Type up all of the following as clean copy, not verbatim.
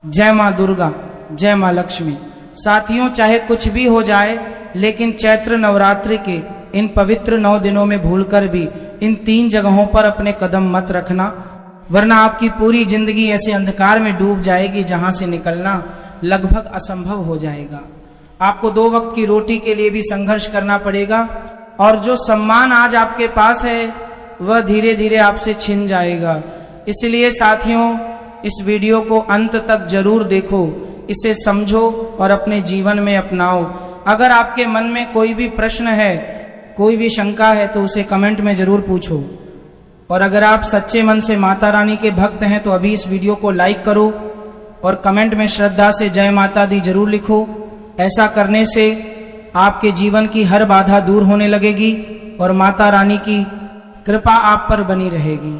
जय माँ दुर्गा, जय माँ लक्ष्मी। साथियों, चाहे कुछ भी हो जाए, लेकिन चैत्र नवरात्रि के इन पवित्र 9 दिनों में भूलकर भी इन 3 जगहों पर अपने कदम मत रखना, वरना आपकी पूरी जिंदगी ऐसे अंधकार में डूब जाएगी जहां से निकलना लगभग असंभव हो जाएगा। आपको 2 वक्त की रोटी के लिए भी संघर्ष करना पड़ेगा और जो सम्मान आज आपके पास है वह धीरे धीरे आपसे छिन जाएगा। इसलिए साथियों, इस वीडियो को अंत तक जरूर देखो, इसे समझो और अपने जीवन में अपनाओ। अगर आपके मन में कोई भी प्रश्न है, कोई भी शंका है, तो उसे कमेंट में जरूर पूछो। और अगर आप सच्चे मन से माता रानी के भक्त हैं तो अभी इस वीडियो को लाइक करो और कमेंट में श्रद्धा से जय माता दी जरूर लिखो। ऐसा करने से आपके जीवन की हर बाधा दूर होने लगेगी और माता रानी की कृपा आप पर बनी रहेगी।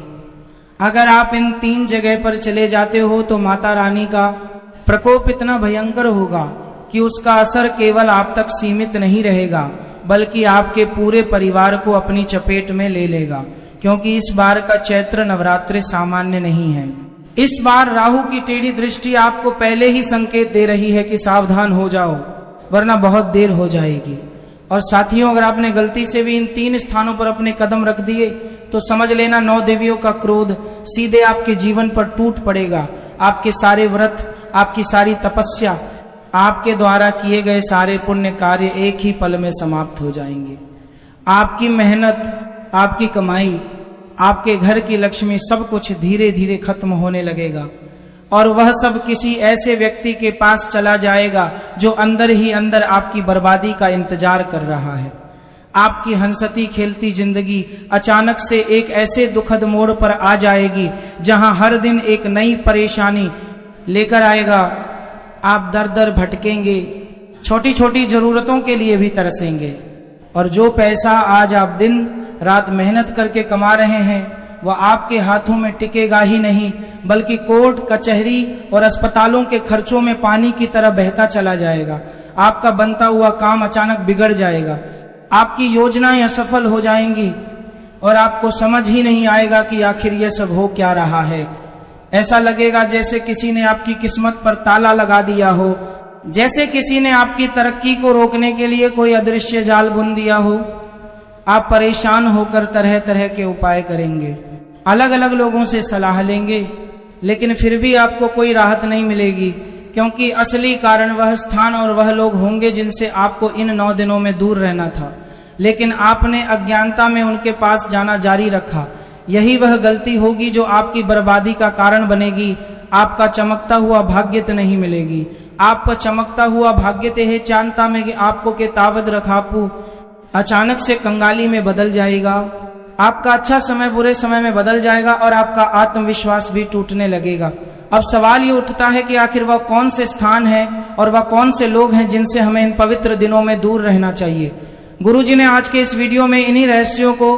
अगर आप इन 3 जगह पर चले जाते हो तो माता रानी का प्रकोप इतना भयंकर होगा कि उसका असर केवल आप तक सीमित नहीं रहेगा, बल्कि आपके पूरे परिवार को अपनी चपेट में ले लेगा, क्योंकि इस बार का चैत्र नवरात्रि सामान्य नहीं है। इस बार राहु की टेढ़ी दृष्टि आपको पहले ही संकेत दे रही है कि सावधान हो जाओ, वरना बहुत देर हो जाएगी। और साथियों, अगर आपने गलती से भी इन 3 स्थानों पर अपने कदम रख दिए तो समझ लेना 9 देवियों का क्रोध सीधे आपके जीवन पर टूट पड़ेगा। आपके सारे व्रत, आपकी सारी तपस्या, आपके द्वारा किए गए सारे पुण्य कार्य एक ही पल में समाप्त हो जाएंगे। आपकी मेहनत, आपकी कमाई, आपके घर की लक्ष्मी, सब कुछ धीरे धीरे खत्म होने लगेगा और वह सब किसी ऐसे व्यक्ति के पास चला जाएगा जो अंदर ही अंदर आपकी बर्बादी का इंतजार कर रहा है। आपकी हंसती खेलती जिंदगी अचानक से एक ऐसे दुखद मोड़ पर आ जाएगी जहां हर दिन एक नई परेशानी लेकर आएगा। आप दर दर भटकेंगे, छोटी छोटी जरूरतों के लिए भी तरसेंगे और जो पैसा आज आप दिन रात मेहनत करके कमा रहे हैं वह आपके हाथों में टिकेगा ही नहीं, बल्कि कोर्ट कचहरी और अस्पतालों के खर्चों में पानी की तरह बहता चला जाएगा। आपका बनता हुआ काम अचानक बिगड़ जाएगा, आपकी योजनाएं असफल हो जाएंगी और आपको समझ ही नहीं आएगा कि आखिर यह सब हो क्या रहा है। ऐसा लगेगा जैसे किसी ने आपकी किस्मत पर ताला लगा दिया हो, जैसे किसी ने आपकी तरक्की को रोकने के लिए कोई अदृश्य जाल बुन दिया हो। आप परेशान होकर तरह तरह के उपाय करेंगे, अलग अलग लोगों से सलाह लेंगे, लेकिन फिर भी आपको कोई राहत नहीं मिलेगी, क्योंकि असली कारण वह स्थान और वह लोग होंगे जिनसे आपको इन 9 दिनों में दूर रहना था, लेकिन आपने अज्ञानता में उनके पास जाना जारी रखा। यही वह गलती होगी जो आपकी बर्बादी का कारण बनेगी। आपका चमकता हुआ भाग्य नहीं मिलेगी। आप पर चमकता हुआ भाग्य है चांदता में कि आपको के तावद रखापू अचानक से कंगाली में बदल जाएगा। आपका अच्छा समय बुरे समय में बदल जाएगा और आपका आत्मविश्वास भी टूटने लगेगा। अब सवाल ये उठता है कि आखिर वह कौन से स्थान है और वह कौन से लोग हैं जिनसे हमें इन पवित्र दिनों में दूर रहना चाहिए। गुरुजी ने आज के इस वीडियो में इन्हीं रहस्यों को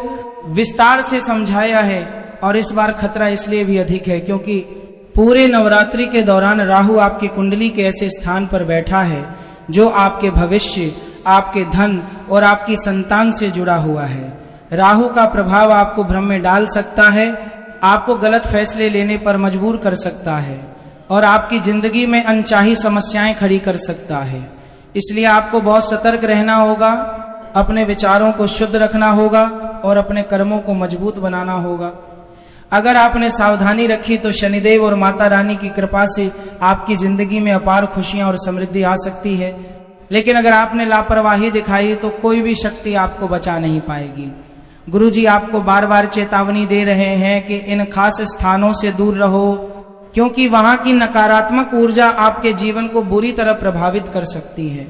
विस्तार से समझाया है और इस बार खतरा इसलिए भी अधिक है क्योंकि पूरे नवरात्रि के दौरान राहु आपकी कुंडली के ऐसे स्थान पर बैठा है जो आपके भविष्य, आपके धन और आपकी संतान से जुड़ा हुआ है। राहु का प्रभाव आपको भ्रम में डाल सकता है, आपको गलत फैसले लेने पर मजबूर कर सकता है और आपकी जिंदगी में अनचाही समस्याएं खड़ी कर सकता है। इसलिए आपको बहुत सतर्क रहना होगा, अपने विचारों को शुद्ध रखना होगा और अपने कर्मों को मजबूत बनाना होगा। अगर आपने सावधानी रखी तो शनिदेव और माता रानी की कृपा से आपकी जिंदगी में अपार खुशियां और समृद्धि आ सकती है, लेकिन अगर आपने लापरवाही दिखाई तो कोई भी शक्ति आपको बचा नहीं पाएगी। गुरुजी आपको बार बार चेतावनी दे रहे हैं कि इन खास स्थानों से दूर रहो, क्योंकि वहां की नकारात्मक ऊर्जा आपके जीवन को बुरी तरह प्रभावित कर सकती है।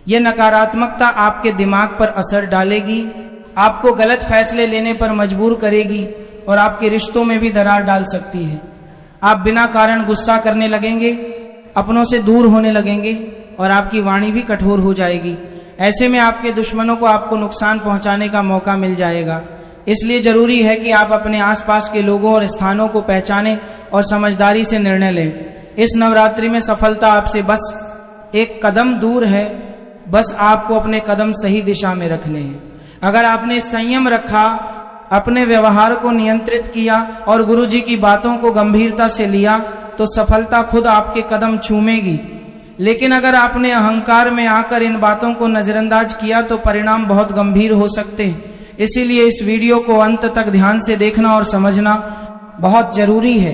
यह नकारात्मकता आपके दिमाग पर असर डालेगी, आपको गलत फैसले लेने पर मजबूर करेगी और आपके रिश्तों में भी दरार डाल सकती है। आप बिना कारण गुस्सा करने लगेंगे, अपनों से दूर होने लगेंगे और आपकी वाणी भी कठोर हो जाएगी। ऐसे में आपके दुश्मनों को आपको नुकसान पहुंचाने का मौका मिल जाएगा। इसलिए जरूरी है कि आप अपने आसपास के लोगों और स्थानों को पहचानें और समझदारी से निर्णय लें। इस नवरात्रि में सफलता आपसे बस एक कदम दूर है, बस आपको अपने कदम सही दिशा में रखने हैं। अगर आपने संयम रखा, अपने व्यवहार को नियंत्रित किया और गुरुजी की बातों को गंभीरता से लिया तो सफलता खुद आपके कदम चूमेगी। लेकिन अगर आपने अहंकार में आकर इन बातों को नजरअंदाज किया तो परिणाम बहुत गंभीर हो सकते हैं। इसीलिए इस वीडियो को अंत तक ध्यान से देखना और समझना बहुत जरूरी है,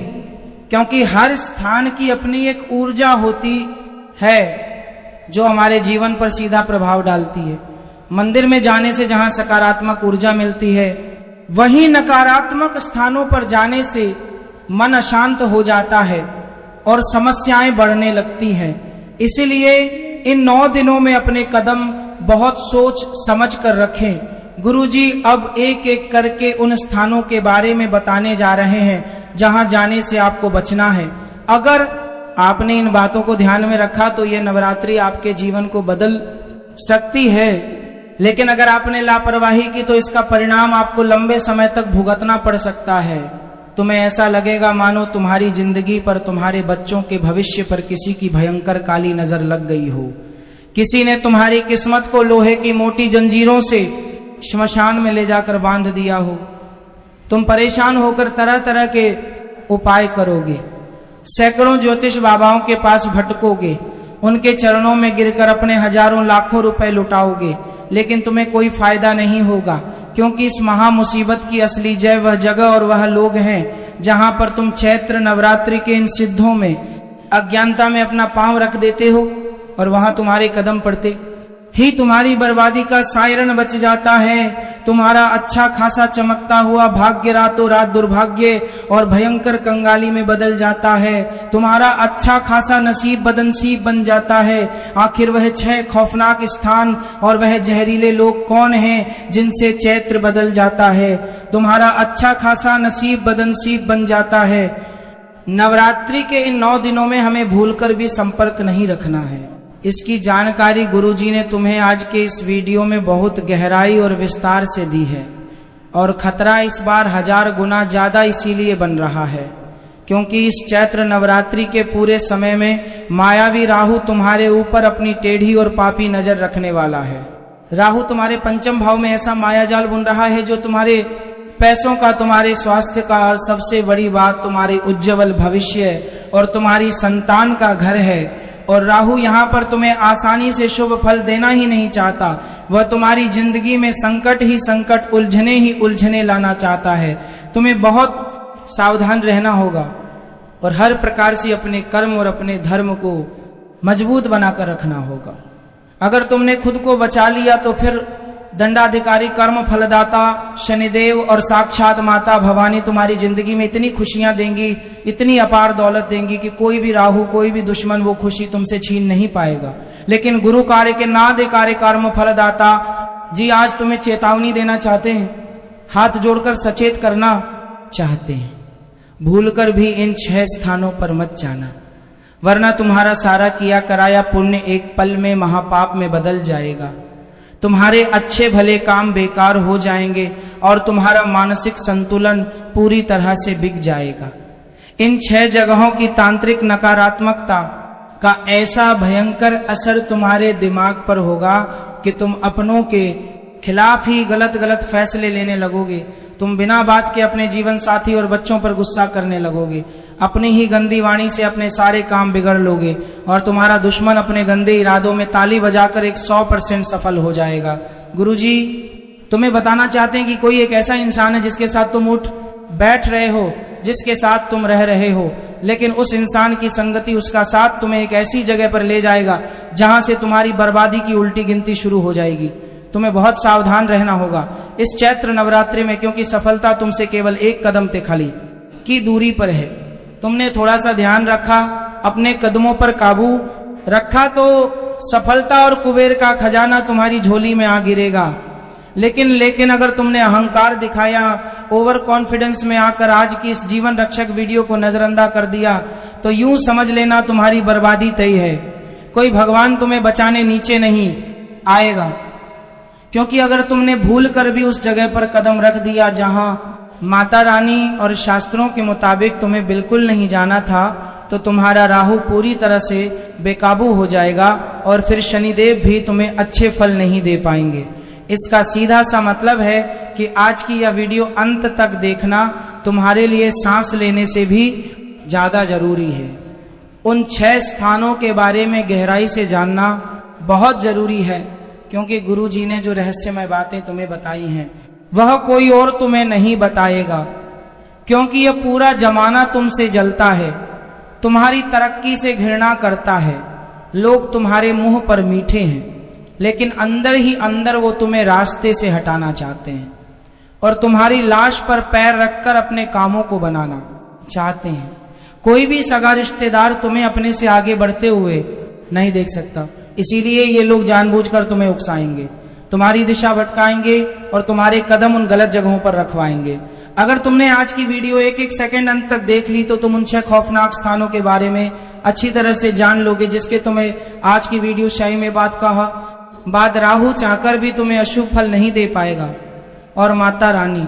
क्योंकि हर स्थान की अपनी एक ऊर्जा होती है जो हमारे जीवन पर सीधा प्रभाव डालती है। मंदिर में जाने से जहां सकारात्मक ऊर्जा मिलती है, वहीं नकारात्मक स्थानों पर जाने से मन अशांत हो जाता है और समस्याएं बढ़ने लगती हैं। इसीलिए इन 9 दिनों में अपने कदम बहुत सोच समझ कर रखें। गुरुजी अब एक एक करके उन स्थानों के बारे में बताने जा रहे हैं जहां जाने से आपको बचना है। अगर आपने इन बातों को ध्यान में रखा तो ये नवरात्रि आपके जीवन को बदल सकती है। लेकिन अगर आपने लापरवाही की तो इसका परिणाम आपको लंबे समय तक भुगतना पड़ सकता है। तुम्हें ऐसा लगेगा मानो तुम्हारी जिंदगी पर, तुम्हारे बच्चों के भविष्य पर किसी की भयंकर काली नजर लग गई हो। किसी ने तुम्हारी किस्मत को लोहे की मोटी जंजीरों से श्मशान में ले जाकर बांध दिया हो। तुम परेशान होकर तरह तरह के उपाय करोगे, सैकड़ों ज्योतिष बाबाओं के पास भटकोगे, उनके चरणों में गिरकर अपने हजारों लाखों रुपए लुटाओगे, लेकिन तुम्हें कोई फायदा नहीं होगा, क्योंकि इस महा मुसीबत की असली जय वह जगह और वह लोग हैं जहां पर तुम चैत्र नवरात्रि के इन सिद्धों में अज्ञानता में अपना पांव रख देते हो और वहां तुम्हारे कदम पड़ते ही तुम्हारी बर्बादी का सायरन बच जाता है। तुम्हारा अच्छा खासा चमकता हुआ भाग्य रातों रात दुर्भाग्य और भयंकर कंगाली में बदल जाता है। तुम्हारा अच्छा खासा नसीब बदनसीब बन जाता है। आखिर वह 6 खौफनाक स्थान और वह जहरीले लोग कौन हैं जिनसे चैत्र बदल जाता है। तुम्हारा अच्छा खासा नसीब बदनसीब बन जाता है। नवरात्रि के इन 9 दिनों में हमें भूलकर भी संपर्क नहीं रखना है। इसकी जानकारी गुरुजी ने तुम्हें आज के इस वीडियो में बहुत गहराई और विस्तार से दी है, और खतरा इस बार 1000 गुना ज्यादा इसीलिए बन रहा है क्योंकि इस चैत्र नवरात्रि के पूरे समय में मायावी राहु तुम्हारे ऊपर अपनी टेढ़ी और पापी नजर रखने वाला है। राहु तुम्हारे पंचम भाव में ऐसा मायाजाल बुन रहा है जो तुम्हारे पैसों का, तुम्हारे स्वास्थ्य का और सबसे बड़ी बात तुम्हारे उज्जवल भविष्य और तुम्हारी संतान का घर है। और राहु यहाँ पर तुम्हें आसानी से शुभ फल देना ही नहीं चाहता, वह तुम्हारी जिंदगी में संकट ही संकट, उलझने ही उलझने लाना चाहता है। तुम्हें बहुत सावधान रहना होगा और हर प्रकार से अपने कर्म और अपने धर्म को मजबूत बनाकर रखना होगा। अगर तुमने खुद को बचा लिया तो फिर दंडाधिकारी कर्म फलदाता शनिदेव और साक्षात माता भवानी तुम्हारी जिंदगी में इतनी खुशियां देंगी, इतनी अपार दौलत देंगी कि कोई भी राहु, कोई भी दुश्मन वो खुशी तुमसे छीन नहीं पाएगा। लेकिन गुरु कार्य के नादे कार्य कर्म फलदाता जी आज तुम्हें चेतावनी देना चाहते हैं, हाथ जोड़कर सचेत करना चाहते हैं। भूलकर भी इन 6 स्थानों पर मत जाना, वरना तुम्हारा सारा किया कराया पुण्य एक पल में महापाप में बदल जाएगा। तुम्हारे अच्छे भले काम बेकार हो जाएंगे और तुम्हारा मानसिक संतुलन पूरी तरह से बिक जाएगा। इन 6 जगहों की तांत्रिक नकारात्मकता का ऐसा भयंकर असर तुम्हारे दिमाग पर होगा कि तुम अपनों के खिलाफ ही गलत गलत फैसले लेने लगोगे। तुम बिना बात के अपने जीवन साथी और बच्चों पर गुस्सा करने लगोगे, अपनी ही गंदी वाणी से अपने सारे काम बिगड़ लोगे और तुम्हारा दुश्मन अपने गंदे इरादों में ताली बजाकर 100% सफल हो जाएगा। गुरुजी तुम्हें बताना चाहते हैं कि कोई एक ऐसा इंसान है जिसके साथ तुम उठ बैठ रहे हो, जिसके साथ तुम रह रहे हो, लेकिन उस इंसान की संगति, उसका साथ तुम्हें एक ऐसी जगह पर ले जाएगा जहां से तुम्हारी बर्बादी की उल्टी गिनती शुरू हो जाएगी। तुम्हें बहुत सावधान रहना होगा इस चैत्र नवरात्रि में, क्योंकि सफलता तुमसे केवल 1 कदम तिखाली की दूरी पर है। तुमने थोड़ा सा ध्यान रखा, अपने कदमों पर काबू रखा तो सफलता और कुबेर का खजाना तुम्हारी झोली में आ गिरेगा। लेकिन अगर तुमने अहंकार दिखाया, ओवर कॉन्फिडेंस में आकर आज की इस जीवन रक्षक वीडियो को नजरअंदाज कर दिया तो यूं समझ लेना तुम्हारी बर्बादी तय है। कोई भगवान तुम्हें बचाने नीचे नहीं आएगा, क्योंकि अगर तुमने भूल कर भी उस जगह पर कदम रख दिया जहां माता रानी और शास्त्रों के मुताबिक तुम्हें बिल्कुल नहीं जाना था, तो तुम्हारा राहु पूरी तरह से बेकाबू हो जाएगा और फिर शनिदेव भी तुम्हें अच्छे फल नहीं दे पाएंगे। इसका सीधा सा मतलब है कि आज की यह वीडियो अंत तक देखना तुम्हारे लिए सांस लेने से भी ज्यादा जरूरी है। उन 6 स्थानों के बारे में गहराई से जानना बहुत जरूरी है, क्योंकि गुरु जी ने जो रहस्यमय बातें तुम्हें बताई हैं वह कोई और तुम्हें नहीं बताएगा, क्योंकि यह पूरा जमाना तुमसे जलता है, तुम्हारी तरक्की से घृणा करता है। लोग तुम्हारे मुंह पर मीठे हैं, लेकिन अंदर ही अंदर वो तुम्हें रास्ते से हटाना चाहते हैं और तुम्हारी लाश पर पैर रखकर अपने कामों को बनाना चाहते हैं। कोई भी सगा रिश्तेदार तुम्हें अपने से आगे बढ़ते हुए नहीं देख सकता, इसीलिए ये लोग जानबूझकर तुम्हें उकसाएंगे, तुम्हारी दिशा भटकाएंगे और तुम्हारे कदम उन गलत जगहों पर रखवाएंगे। अगर तुमने आज की वीडियो एक एक सेकंड अंत तक देख ली तो तुम उन 6 खौफनाक स्थानों के बारे में अच्छी तरह से जान लोगे, जिसके तुम्हें आज की वीडियो शाही में बात राहु चाहकर भी तुम्हें अशुभ फल नहीं दे पाएगा और माता रानी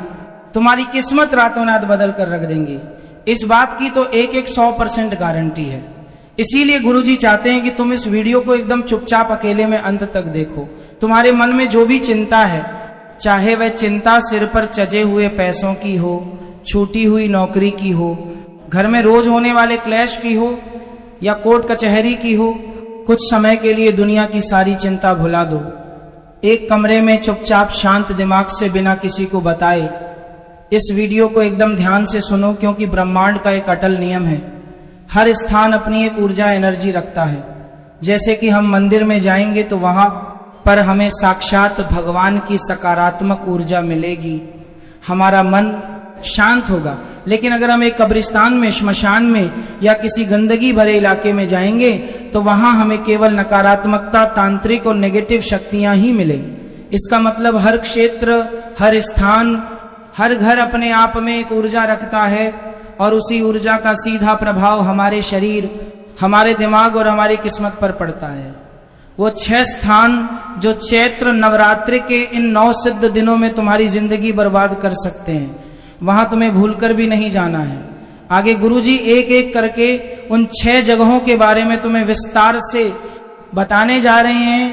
तुम्हारी किस्मत रातों रात बदल कर रख देंगी। इस बात की तो एक 100% गारंटी है। इसीलिए गुरुजी चाहते हैं कि तुम इस वीडियो को एकदम चुपचाप अकेले में अंत तक देखो। तुम्हारे मन में जो भी चिंता है, चाहे वह चिंता सिर पर चजे हुए पैसों की हो, छूटी हुई नौकरी की हो, घर में रोज होने वाले क्लेश की हो या कोर्ट कचहरी की हो, कुछ समय के लिए दुनिया की सारी चिंता भुला दो। एक कमरे में चुपचाप शांत दिमाग से बिना किसी को बताए इस वीडियो को एकदम ध्यान से सुनो, क्योंकि ब्रह्मांड का एक अटल नियम है, हर स्थान अपनी एक ऊर्जा एनर्जी रखता है। जैसे कि हम मंदिर में जाएंगे तो वहां पर हमें साक्षात भगवान की सकारात्मक ऊर्जा मिलेगी, हमारा मन शांत होगा। लेकिन अगर हम एक कब्रिस्तान में, श्मशान में या किसी गंदगी भरे इलाके में जाएंगे तो वहां हमें केवल नकारात्मकता, तांत्रिक और नेगेटिव शक्तियां ही मिलेंगी। इसका मतलब हर क्षेत्र, हर स्थान, हर घर अपने आप में एक ऊर्जा रखता है और उसी ऊर्जा का सीधा प्रभाव हमारे शरीर, हमारे दिमाग और हमारी किस्मत पर पड़ता है। वो 6 स्थान जो चैत्र नवरात्रि के इन 9 सिद्ध दिनों में तुम्हारी जिंदगी बर्बाद कर सकते हैं, वहां तुम्हें भूलकर भी नहीं जाना है। आगे गुरुजी एक एक करके उन 6 जगहों के बारे में तुम्हें विस्तार से बताने जा रहे हैं।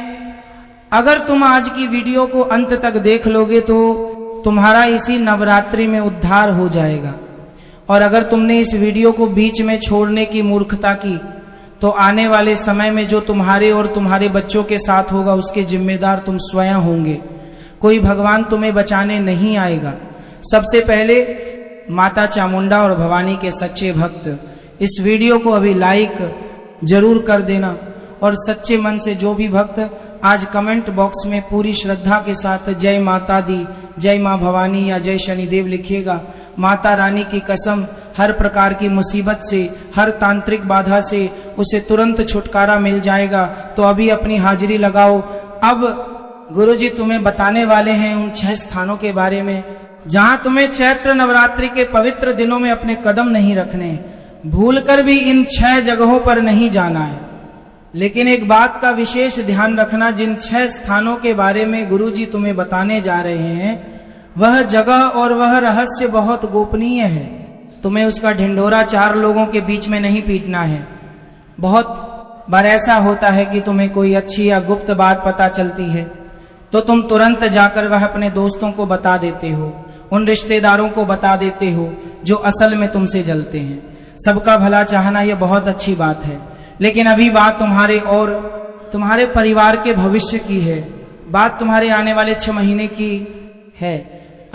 अगर तुम आज की वीडियो को अंत तक देख लोगे तो तुम्हारा इसी नवरात्रि में उद्धार हो जाएगा, और अगर तुमने इस वीडियो को बीच में छोड़ने की मूर्खता की तो आने वाले समय में जो तुम्हारे और तुम्हारे बच्चों के साथ होगा उसके जिम्मेदार तुम स्वयं होंगे। कोई भगवान तुम्हें बचाने नहीं आएगा। सबसे पहले माता चामुंडा और भवानी के सच्चे भक्त इस वीडियो को अभी लाइक जरूर कर देना, और सच्चे मन से जो भी भक्त आज कमेंट बॉक्स में पूरी श्रद्धा के साथ जय माता दी, जय मां भवानी या जय शनिदेव लिखिएगा, माता रानी की कसम हर प्रकार की मुसीबत से, हर तांत्रिक बाधा से उसे तुरंत छुटकारा मिल जाएगा। तो अभी अपनी हाजिरी लगाओ। अब गुरुजी तुम्हें बताने वाले हैं उन 6 स्थानों के बारे में जहां तुम्हें चैत्र नवरात्रि के पवित्र दिनों में अपने कदम नहीं रखने, भूलकर भी इन 6 जगहों पर नहीं जाना है। लेकिन एक बात का विशेष ध्यान रखना, जिन 6 स्थानों के बारे में गुरुजी तुम्हें बताने जा रहे हैं वह जगह और वह रहस्य बहुत गोपनीय है। तुम्हें उसका ढिंढोरा 4 लोगों के बीच में नहीं पीटना है। बहुत बार ऐसा होता है कि तुम्हें कोई अच्छी या गुप्त बात पता चलती है तो तुम तुरंत जाकर वह अपने दोस्तों को बता देते हो, उन रिश्तेदारों को बता देते हो जो असल में तुमसे जलते हैं। सबका भला चाहना यह बहुत अच्छी बात है, लेकिन अभी बात तुम्हारे और तुम्हारे परिवार के भविष्य की है, बात तुम्हारे आने वाले 6 महीने की है।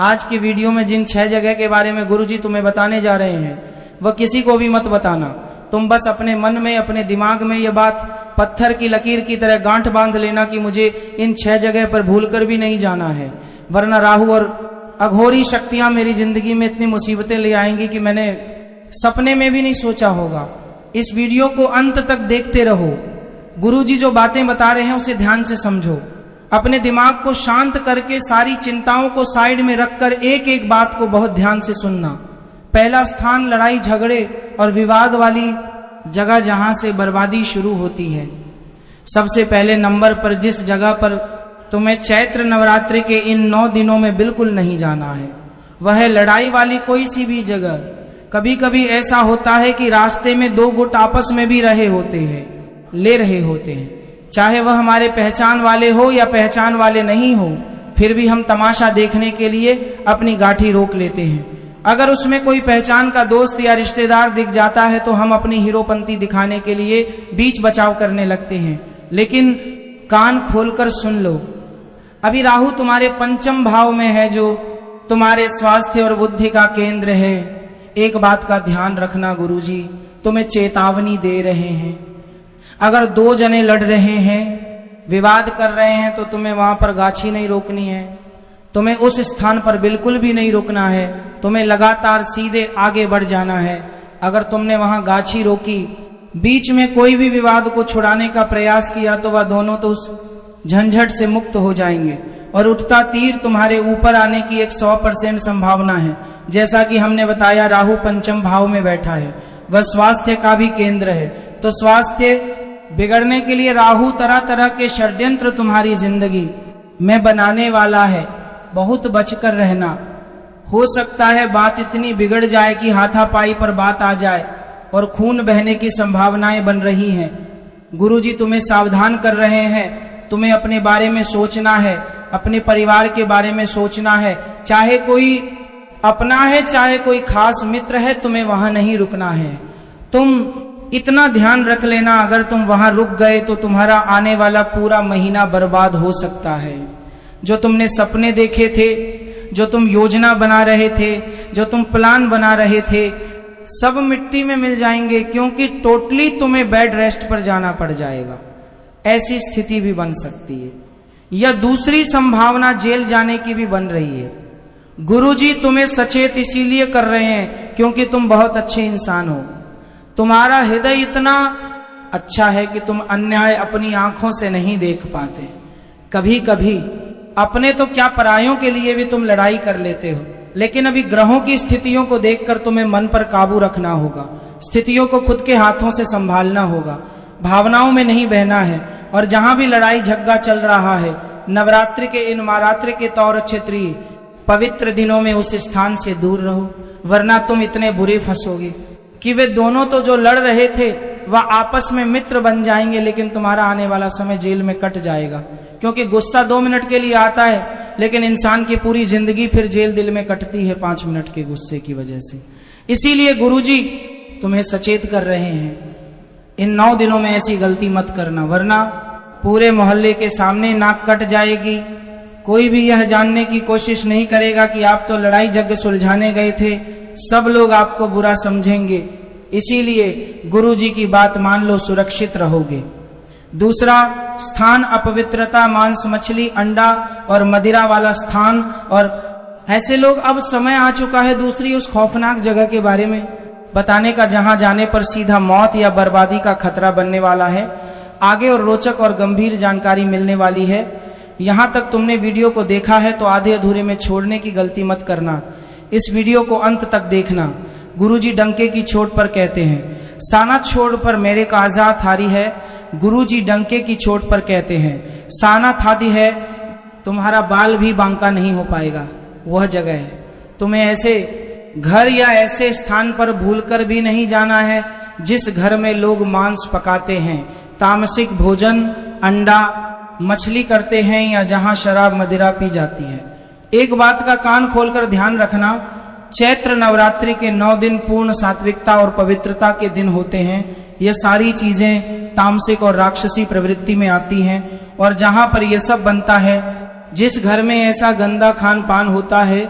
आज की वीडियो में जिन 6 जगह के बारे में गुरुजी तुम्हें बताने जा रहे हैं वह किसी को भी मत बताना। तुम बस अपने मन में, अपने दिमाग में यह बात पत्थर की लकीर की तरह गांठ बांध लेना कि मुझे इन 6 जगह पर भूलकर भी नहीं जाना है, वरना राहु और अघोरी शक्तियां मेरी जिंदगी में इतनी मुसीबतें ले आएंगी कि मैंने सपने में भी नहीं सोचा होगा। इस वीडियो को अंत तक देखते रहो। गुरुजी जो बातें बता रहे हैं उसे ध्यान से समझो। अपने दिमाग को शांत करके सारी चिंताओं को साइड में रखकर एक एक बात को बहुत ध्यान से सुनना। पहला स्थान लड़ाई झगड़े और विवाद वाली जगह जहां से बर्बादी शुरू होती है। सबसे पहले नंबर पर जिस जगह पर तुम्हें चैत्र नवरात्रि के इन 9 दिनों में बिल्कुल नहीं जाना है वह है लड़ाई वाली कोई सी भी जगह। कभी कभी ऐसा होता है कि रास्ते में 2 गुट आपस में भी ले रहे होते हैं, चाहे वह हमारे पहचान वाले हो या पहचान वाले नहीं हो, फिर भी हम तमाशा देखने के लिए अपनी गाठी रोक लेते हैं अगर उसमें कोई पहचान का दोस्त या रिश्तेदार दिख जाता है तो हम अपनी हीरोपंती दिखाने के लिए बीच बचाव करने लगते हैं। लेकिन कान खोलकर सुन लो, अभी राहु तुम्हारे पंचम भाव में है, जो तुम्हारे स्वास्थ्य और बुद्धि का केंद्र है। एक बात का ध्यान रखना, गुरुजी तुम्हें चेतावनी दे रहे हैं। अगर दो जने लड़ रहे हैं, विवाद कर रहे हैं, तो तुम्हें वहां पर गाछी नहीं रोकनी है, तुम्हें उस स्थान पर बिल्कुल भी नहीं रुकना है, तुम्हें लगातार सीधे आगे बढ़ जाना है। अगर तुमने वहां गाछी रोकी, बीच में कोई भी विवाद को छुड़ाने का प्रयास किया, तो वह दोनों तो उस झंझट से मुक्त हो जाएंगे और उठता तीर तुम्हारे ऊपर आने की एक 100% संभावना है। जैसा कि हमने बताया, राहु पंचम भाव में बैठा है, वह स्वास्थ्य का भी केंद्र है। तो स्वास्थ्य बिगड़ने के लिए राहु तरह तरह के षड्यंत्र तुम्हारी जिंदगी में बनाने वाला है। बहुत बचकर रहना। हो सकता है बात इतनी बिगड़ जाए कि हाथापाई पर बात आ जाए और खून बहने की संभावनाएं बन रही हैं। गुरुजी तुम्हें सावधान कर रहे हैं। तुम्हें अपने बारे में सोचना है, अपने परिवार के बारे में सोचना है। चाहे कोई अपना है, चाहे कोई खास मित्र है, तुम्हें वहां नहीं रुकना है। तुम इतना ध्यान रख लेना, अगर तुम वहां रुक गए तो तुम्हारा आने वाला पूरा महीना बर्बाद हो सकता है। जो तुमने सपने देखे थे, जो तुम योजना बना रहे थे, जो तुम प्लान बना रहे थे, सब मिट्टी में मिल जाएंगे, क्योंकि टोटली तुम्हें बेड रेस्ट पर जाना पड़ जाएगा। ऐसी स्थिति भी बन सकती है, या दूसरी संभावना जेल जाने की भी बन रही है। गुरुजी तुम्हें सचेत इसीलिए कर रहे हैं क्योंकि तुम बहुत अच्छे इंसान हो। तुम्हारा हृदय इतना अच्छा है कि तुम अन्याय अपनी आंखों से नहीं देख पाते। कभी कभी अपने तो क्या, परायों के लिए भी तुम लड़ाई कर लेते हो। लेकिन अभी ग्रहों की स्थितियों को देखकर तुम्हें मन पर काबू रखना होगा। स्थितियों को खुद के हाथों से संभालना होगा, भावनाओं में नहीं बहना है। और जहां भी लड़ाई झगड़ा चल रहा है, नवरात्रि के इन महारात्रि के तौर क्षेत्रीय पवित्र दिनों में उस स्थान से दूर रहो, वरना तुम इतने बुरे फंसोगे कि वे दोनों तो जो लड़ रहे थे वह आपस में मित्र बन जाएंगे, लेकिन तुम्हारा आने वाला समय जेल में कट जाएगा। क्योंकि गुस्सा 2 मिनट के लिए आता है, लेकिन इंसान की पूरी जिंदगी फिर जेल दिल में कटती है 5 मिनट के गुस्से की वजह से। इसीलिए गुरुजी तुम्हें सचेत कर रहे हैं, इन 9 दिनों में ऐसी गलती मत करना, वरना पूरे मोहल्ले के सामने नाक कट जाएगी। कोई भी यह जानने की कोशिश नहीं करेगा कि आप तो लड़ाई झगड़े सुलझाने गए थे। सब लोग आपको बुरा समझेंगे। इसीलिए गुरुजी की बात मान लो, सुरक्षित रहोगे। दूसरा स्थान अपवित्रता, मांस, मछली, अंडा और मदिरा वाला स्थान। और ऐसे लोग, अब समय आ चुका है दूसरी उस खौफनाक जगह के बारे में बताने का, जहां जाने पर सीधा मौत या बर्बादी का खतरा बनने वाला है। आगे और रोचक और गंभीर जानकारी मिलने वाली है। यहां तक तुमने वीडियो को देखा है तो आधे अधूरे में छोड़ने की गलती मत करना। इस वीडियो को अंत तक देखना। गुरुजी डंके की चोट पर कहते हैं, साना छोड़ पर मेरे का आजाद थारी है। गुरुजी डंके की चोट पर कहते हैं, साना थादी है, तुम्हारा बाल भी बांका नहीं हो पाएगा। वह जगह है, तुम्हें ऐसे घर या ऐसे स्थान पर भूलकर भी नहीं जाना है जिस घर में लोग मांस पकाते हैं, तामसिक भोजन, अंडा, मछली करते हैं, या जहां शराब मदिरा पी जाती है। एक बात का कान खोलकर ध्यान रखना, चैत्र नवरात्रि के 9 दिन पूर्ण सात्विकता और पवित्रता के दिन होते हैं। ये सारी चीजें तामसिक और राक्षसी प्रवृत्ति में आती हैं। और जहां पर यह सब बनता है, जिस घर में ऐसा गंदा खान पान होता है,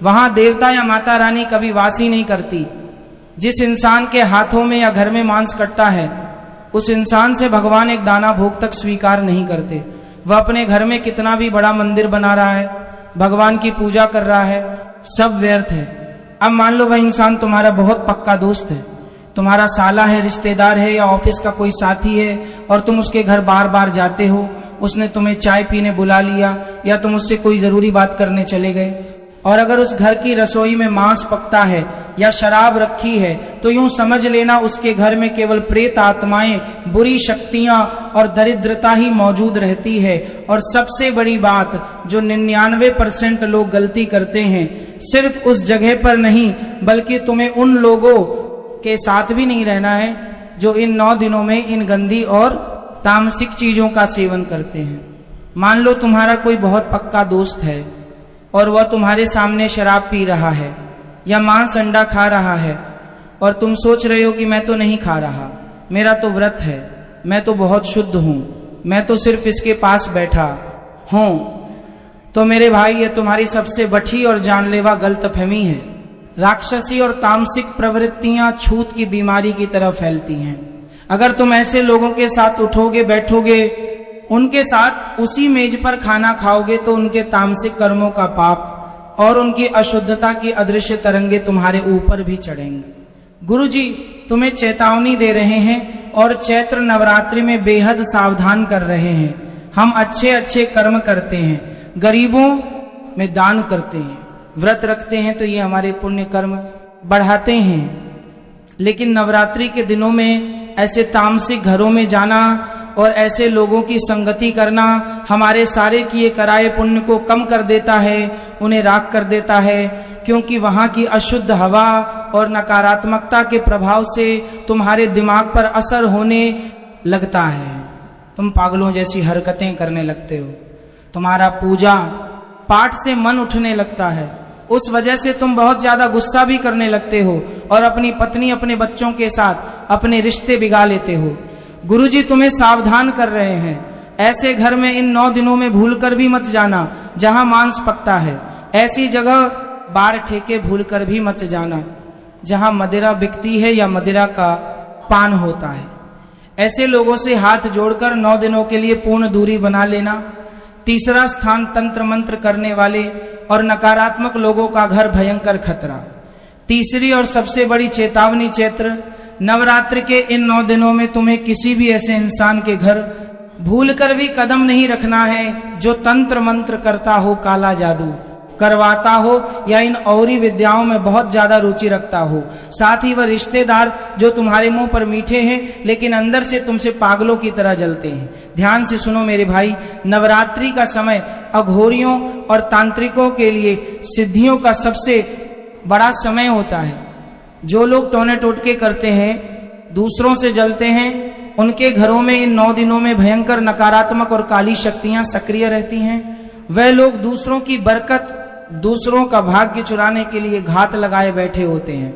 वहां देवता या माता रानी कभी वास ही नहीं करती। जिस इंसान के हाथों में या घर में मांस कटता है, उस इंसान से भगवान एक दाना भोग तक स्वीकार नहीं करते। वह अपने घर में कितना भी बड़ा मंदिर बना रहा है, भगवान की पूजा कर रहा है, सब व्यर्थ है। अब मान लो वह इंसान तुम्हारा बहुत पक्का दोस्त है, तुम्हारा साला है, रिश्तेदार है, या ऑफिस का कोई साथी है, और तुम उसके घर बार बार जाते हो। उसने तुम्हें चाय पीने बुला लिया, या तुम उससे कोई जरूरी बात करने चले गए, और अगर उस घर की रसोई में मांस पकता है या शराब रखी है, तो यूं समझ लेना उसके घर में केवल प्रेत आत्माएं, बुरी शक्तियां और दरिद्रता ही मौजूद रहती है। और सबसे बड़ी बात, जो 99% लोग गलती करते हैं, सिर्फ उस जगह पर नहीं बल्कि तुम्हें उन लोगों के साथ भी नहीं रहना है जो इन 9 दिनों में इन गंदी और तामसिक चीजों का सेवन करते हैं। मान लो तुम्हारा कोई बहुत पक्का दोस्त है और वह तुम्हारे सामने शराब पी रहा है, या मांस अंडा खा रहा है और तुम सोच रहे हो कि मैं तो नहीं खा रहा, मेरा तो व्रत है, मैं तो बहुत शुद्ध हूं, मैं तो सिर्फ इसके पास बैठा हूं, तो मेरे भाई ये तुम्हारी सबसे बठी और जानलेवा गलतफहमी है। राक्षसी और तामसिक प्रवृत्तियां छूत की बीमारी की तरह फैलती हैं। अगर तुम ऐसे लोगों के साथ उठोगे बैठोगे, उनके साथ उसी मेज पर खाना खाओगे, तो उनके तामसिक कर्मों का पाप और उनकी अशुद्धता की अदृश्य तरंगे तुम्हारे ऊपर भी चढ़ेंगे। गुरुजी तुम्हें चेतावनी दे रहे हैं और चैत्र नवरात्रि में बेहद सावधान कर रहे हैं। हम अच्छे अच्छे कर्म करते हैं, गरीबों में दान करते हैं, व्रत रखते हैं, तो ये हमारे पुण्य कर्म बढ़ाते हैं। लेकिन नवरात्रि के दिनों में ऐसे तामसिक घरों में जाना और ऐसे लोगों की संगति करना हमारे सारे किए कराए पुण्य को कम कर देता है, उन्हें राख कर देता है, क्योंकि वहां की अशुद्ध हवा और नकारात्मकता के प्रभाव से तुम्हारे दिमाग पर असर होने लगता है। तुम पागलों जैसी हरकतें करने लगते हो, तुम्हारा पूजा पाठ से मन उठने लगता है, उस वजह से तुम बहुत ज्यादा गुस्सा भी करने लगते हो और अपनी पत्नी अपने बच्चों के साथ अपने रिश्ते बिगाड़ लेते हो। गुरुजी तुम्हें सावधान कर रहे हैं, ऐसे घर में इन 9 दिनों में भूलकर भी मत जाना जहां मांस पकता है। ऐसी जगह बार ठेके भूलकर भी मत जाना जहां मदिरा बिकती है या मदिरा का पान होता है। ऐसे लोगों से हाथ जोड़कर 9 दिनों के लिए पूर्ण दूरी बना लेना। तीसरा स्थान तंत्र मंत्र करने वाले और नकारात्मक लोगों का घर भयंकर खतरा। तीसरी और सबसे बड़ी चेतावनी, चैत्र नवरात्र के इन 9 दिनों में तुम्हें किसी भी ऐसे इंसान के घर भूलकर भी कदम नहीं रखना है जो तंत्र मंत्र करता हो, काला जादू करवाता हो या इन औरी विद्याओं में बहुत ज्यादा रुचि रखता हो। साथ ही वह रिश्तेदार जो तुम्हारे मुंह पर मीठे हैं लेकिन अंदर से तुमसे पागलों की तरह जलते हैं। ध्यान से सुनो मेरे भाई, नवरात्रि का समय अघोरियों और तांत्रिकों के लिए सिद्धियों का सबसे बड़ा समय होता है। जो लोग टोने टोटके करते हैं, दूसरों से जलते हैं, उनके घरों में इन 9 दिनों में भयंकर नकारात्मक और काली शक्तियां सक्रिय रहती हैं। वह लोग दूसरों की बरकत, दूसरों का भाग्य चुराने के लिए घात लगाए बैठे होते हैं।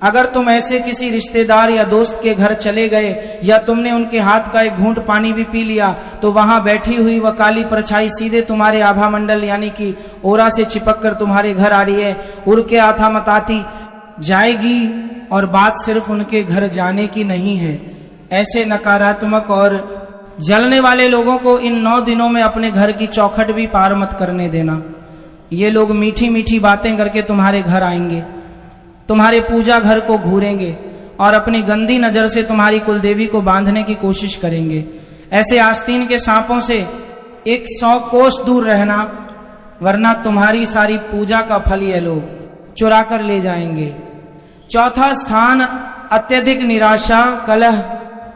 अगर तुम ऐसे किसी रिश्तेदार या दोस्त के घर चले गए या तुमने उनके हाथ का एक घूंट पानी भी पी लिया, तो वहां बैठी हुई वह काली परछाई सीधे तुम्हारे आभा मंडल यानी कि ओरा से चिपक कर तुम्हारे घर आ रही है, उड़ के आथा मताती जाएगी। और बात सिर्फ उनके घर जाने की नहीं है, ऐसे नकारात्मक और जलने वाले लोगों को इन 9 दिनों में अपने घर की चौखट भी पार मत करने देना। ये लोग मीठी मीठी बातें करके तुम्हारे घर आएंगे, तुम्हारे पूजा घर को घूरेंगे और अपनी गंदी नजर से तुम्हारी कुलदेवी को बांधने की कोशिश करेंगे। ऐसे आस्तीन के सांपों से 100 कोस दूर रहना, वरना तुम्हारी सारी पूजा का फल ये लोग चुरा कर ले जाएंगे। चौथा स्थान अत्यधिक निराशा, कलह,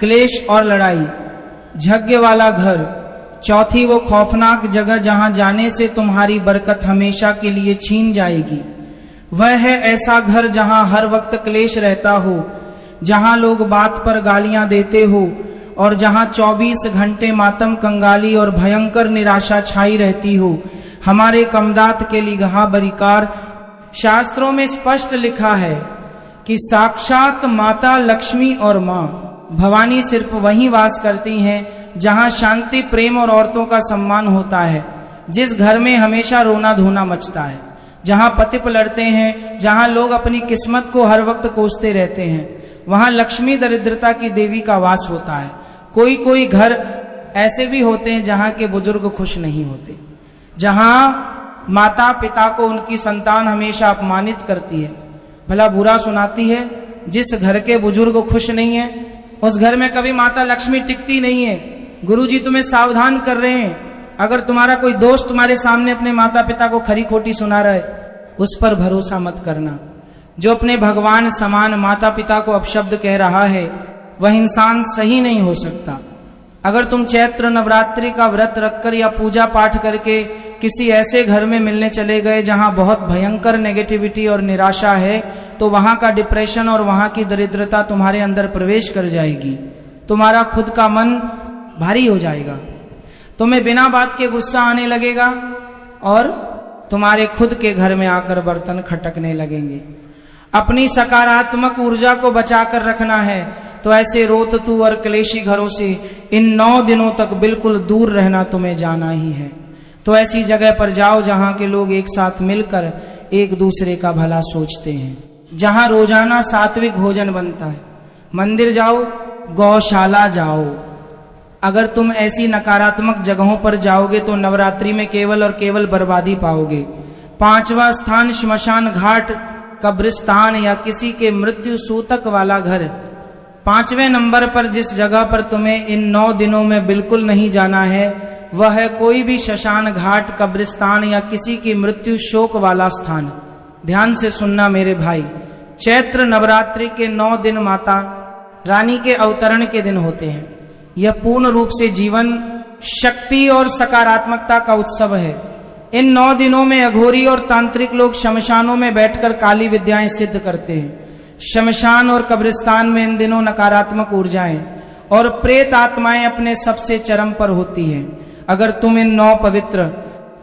क्लेश और लड़ाई, झग्गे वाला घर। चौथी वो खौफनाक जगह जहां जाने से तुम्हारी बरकत हमेशा के लिए छीन जाएगी। वह है ऐसा घर जहां हर वक्त क्लेश रहता हो, जहां लोग बात पर गालियां देते हो और जहां 24 घंटे मातम, कंगाली और भयंकर निराशा छाई रहती हो। हमारे कमदात के लिगहा बरिकार शास्त्रों में स्पष्ट लिखा है कि साक्षात माता लक्ष्मी और मां भवानी सिर्फ वहीं वास करती हैं जहां शांति, प्रेम और औरतों का सम्मान होता है। जिस घर में हमेशा रोना धोना मचता है, जहां पति लड़ते हैं, जहां लोग अपनी किस्मत को हर वक्त कोसते रहते हैं, वहां लक्ष्मी दरिद्रता की देवी का वास होता है। कोई कोई घर ऐसे भी होते हैं जहां के बुजुर्ग खुश नहीं होते, जहां माता पिता को उनकी संतान हमेशा अपमानित करती है, भला बुरा सुनाती है। जिस घर के बुजुर्ग खुश नहीं है, उस घर में कभी माता लक्ष्मी टिकती नहीं है। गुरुजी तुम्हें सावधान कर रहे हैं, अगर तुम्हारा कोई दोस्त तुम्हारे सामने अपने माता पिता को खरी खोटी सुना रहा है, उस पर भरोसा मत करना। जो अपने भगवान समान माता पिता को अपशब्द कह रहा है, वह इंसान सही नहीं हो सकता। अगर तुम चैत्र नवरात्रि का व्रत रखकर या पूजा पाठ करके किसी ऐसे घर में मिलने चले गए जहां बहुत भयंकर नेगेटिविटी और निराशा है, तो वहां का डिप्रेशन और वहां की दरिद्रता तुम्हारे अंदर प्रवेश कर जाएगी। तुम्हारा खुद का मन भारी हो जाएगा, तुम्हें बिना बात के गुस्सा आने लगेगा और तुम्हारे खुद के घर में आकर बर्तन खटकने लगेंगे। अपनी सकारात्मक ऊर्जा को बचाकर रखना है तो ऐसे रोततू और क्लेशी घरों से इन 9 दिनों तक बिल्कुल दूर रहना तुम्हें जाना ही है। तो ऐसी जगह पर जाओ जहां के लोग एक साथ मिलकर एक दूसरे का भला सोचते हैं, जहां रोजाना सात्विक भोजन बनता है। मंदिर जाओ, गौशाला जाओ। अगर तुम ऐसी नकारात्मक जगहों पर जाओगे तो नवरात्रि में केवल और केवल बर्बादी पाओगे। 5वां स्थान श्मशान घाट, कब्रिस्तान या किसी के मृत्यु सूतक वाला घर। 5वें नंबर पर जिस जगह पर तुम्हें इन 9 दिनों में बिल्कुल नहीं जाना है वह है कोई भी श्मशान घाट, कब्रिस्तान या किसी की मृत्यु शोक वाला स्थान। ध्यान से सुनना मेरे भाई, चैत्र नवरात्रि के 9 दिन माता रानी के अवतरण के दिन होते हैं। यह पूर्ण रूप से जीवन, शक्ति और सकारात्मकता का उत्सव है। इन 9 दिनों में अघोरी और तांत्रिक लोग शमशानों में बैठकर काली विद्याएं सिद्ध करते हैं। शमशान और कब्रिस्तान में इन दिनों नकारात्मक ऊर्जाएं और प्रेत आत्माएं अपने सबसे चरम पर होती हैं। अगर तुम इन 9 पवित्र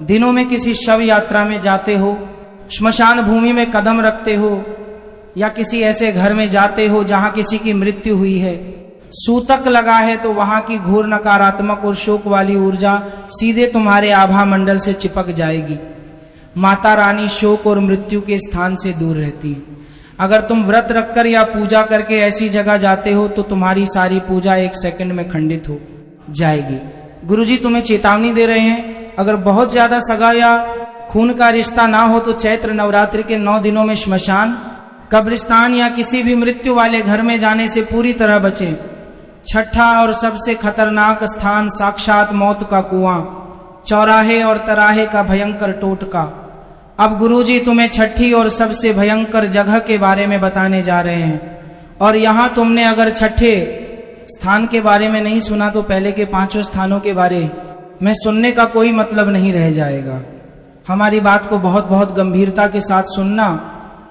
दिनों में किसी शव यात्रा में जाते हो, श्मशान भूमि में कदम रखते हो या किसी ऐसे घर में जाते हो जहां किसी की मृत्यु हुई है, सूतक लगा है, तो वहां की घोर नकारात्मक और शोक वाली ऊर्जा सीधे तुम्हारे आभा मंडल से चिपक जाएगी। माता रानी शोक और मृत्यु के स्थान से दूर रहती है। अगर तुम व्रत रखकर या पूजा करके ऐसी जगह जाते हो तो तुम्हारी सारी पूजा 1 सेकंड में खंडित हो जाएगी। गुरुजी तुम्हें चेतावनी दे रहे हैं, अगर बहुत ज्यादा सगा या खून का रिश्ता ना हो तो चैत्र नवरात्रि के 9 दिनों में श्मशान, कब्रिस्तान या किसी भी मृत्यु वाले घर में जाने से पूरी तरह बचें। 6ठा और सबसे खतरनाक स्थान साक्षात मौत का कुआं, चौराहे और तराहे का भयंकर टोटका। अब गुरुजी तुम्हें 6ठी और सबसे भयंकर जगह के बारे में बताने जा रहे हैं। और यहां तुमने अगर 6ठे स्थान के बारे में नहीं सुना तो पहले के 5 स्थानों के बारे में सुनने का कोई मतलब नहीं रह जाएगा। हमारी बात को बहुत बहुत गंभीरता के साथ सुनना,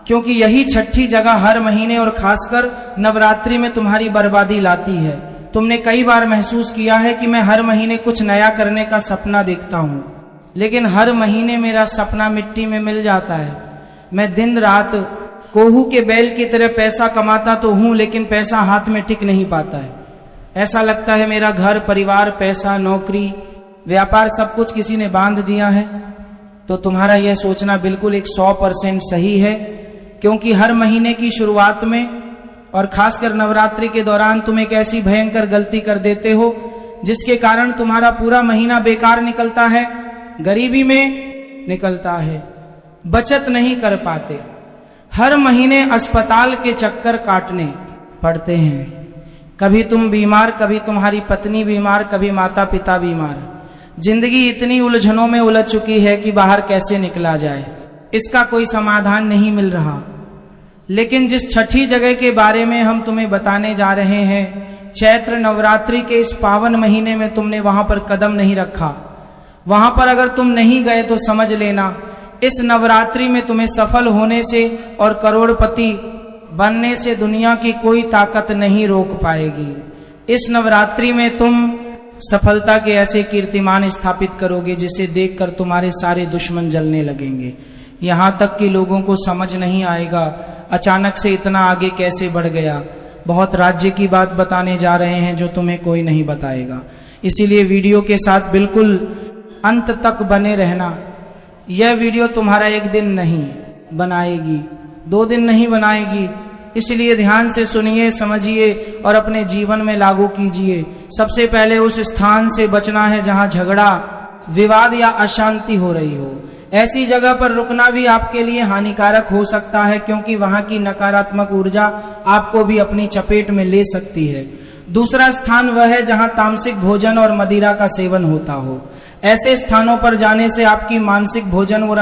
क्योंकि यही 6ठी जगह हर महीने और खासकर नवरात्रि में तुम्हारी बर्बादी लाती है। तुमने कई बार महसूस किया है कि मैं हर महीने कुछ नया करने का सपना देखता हूं, लेकिन हर महीने मेरा सपना मिट्टी में मिल जाता है। मैं दिन रात कोहू के बैल की तरह पैसा कमाता तो हूं, लेकिन पैसा हाथ में टिक नहीं पाता है। ऐसा लगता है मेरा घर परिवार, पैसा, नौकरी, व्यापार सब कुछ किसी ने बांध दिया है। तो तुम्हारा यह सोचना बिल्कुल 100% सही है, क्योंकि हर महीने की शुरुआत में और खासकर नवरात्रि के दौरान तुम एक ऐसी भयंकर गलती कर देते हो जिसके कारण तुम्हारा पूरा महीना बेकार निकलता है, गरीबी में निकलता है, बचत नहीं कर पाते। हर महीने अस्पताल के चक्कर काटने पड़ते हैं। कभी तुम बीमार, कभी तुम्हारी पत्नी बीमार, कभी माता पिता बीमार। जिंदगी इतनी उलझनों में उलझ चुकी है कि बाहर कैसे निकला जाए इसका कोई समाधान नहीं मिल रहा। लेकिन जिस 6ठी जगह के बारे में हम तुम्हें बताने जा रहे हैं, चैत्र नवरात्रि के इस पावन महीने में तुमने वहां पर कदम नहीं रखा, वहां पर अगर तुम नहीं गए तो समझ लेना इस नवरात्रि में तुम्हें सफल होने से और करोड़पति बनने से दुनिया की कोई ताकत नहीं रोक पाएगी। इस नवरात्रि में तुम सफलता के ऐसे कीर्तिमान स्थापित करोगे जिसे देखकर तुम्हारे सारे दुश्मन जलने लगेंगे। यहां तक कि लोगों को समझ नहीं आएगा अचानक से इतना आगे कैसे बढ़ गया। बहुत राज्य की बात बताने जा रहे हैं जो तुम्हें कोई नहीं बताएगा, इसीलिए वीडियो के साथ बिल्कुल अंत तक बने रहना। यह वीडियो तुम्हारा 1 दिन नहीं बनाएगी, 2 दिन नहीं बनाएगी, इसलिए ध्यान से सुनिए, समझिए और अपने जीवन में लागू कीजिए। सबसे पहले उस स्थान से बचना है जहां झगड़ा, विवाद या अशांति हो रही हो। ऐसी जगह पर रुकना भी आपके लिए हानिकारक हो सकता है, क्योंकि वहां की नकारात्मक ऊर्जा आपको भी अपनी चपेट में ले सकती है। दूसरा स्थान वह है जहां तामसिक भोजन और मदिरा का सेवन होता हो। ऐसे स्थानों पर जाने से आपकी मानसिक भोजन और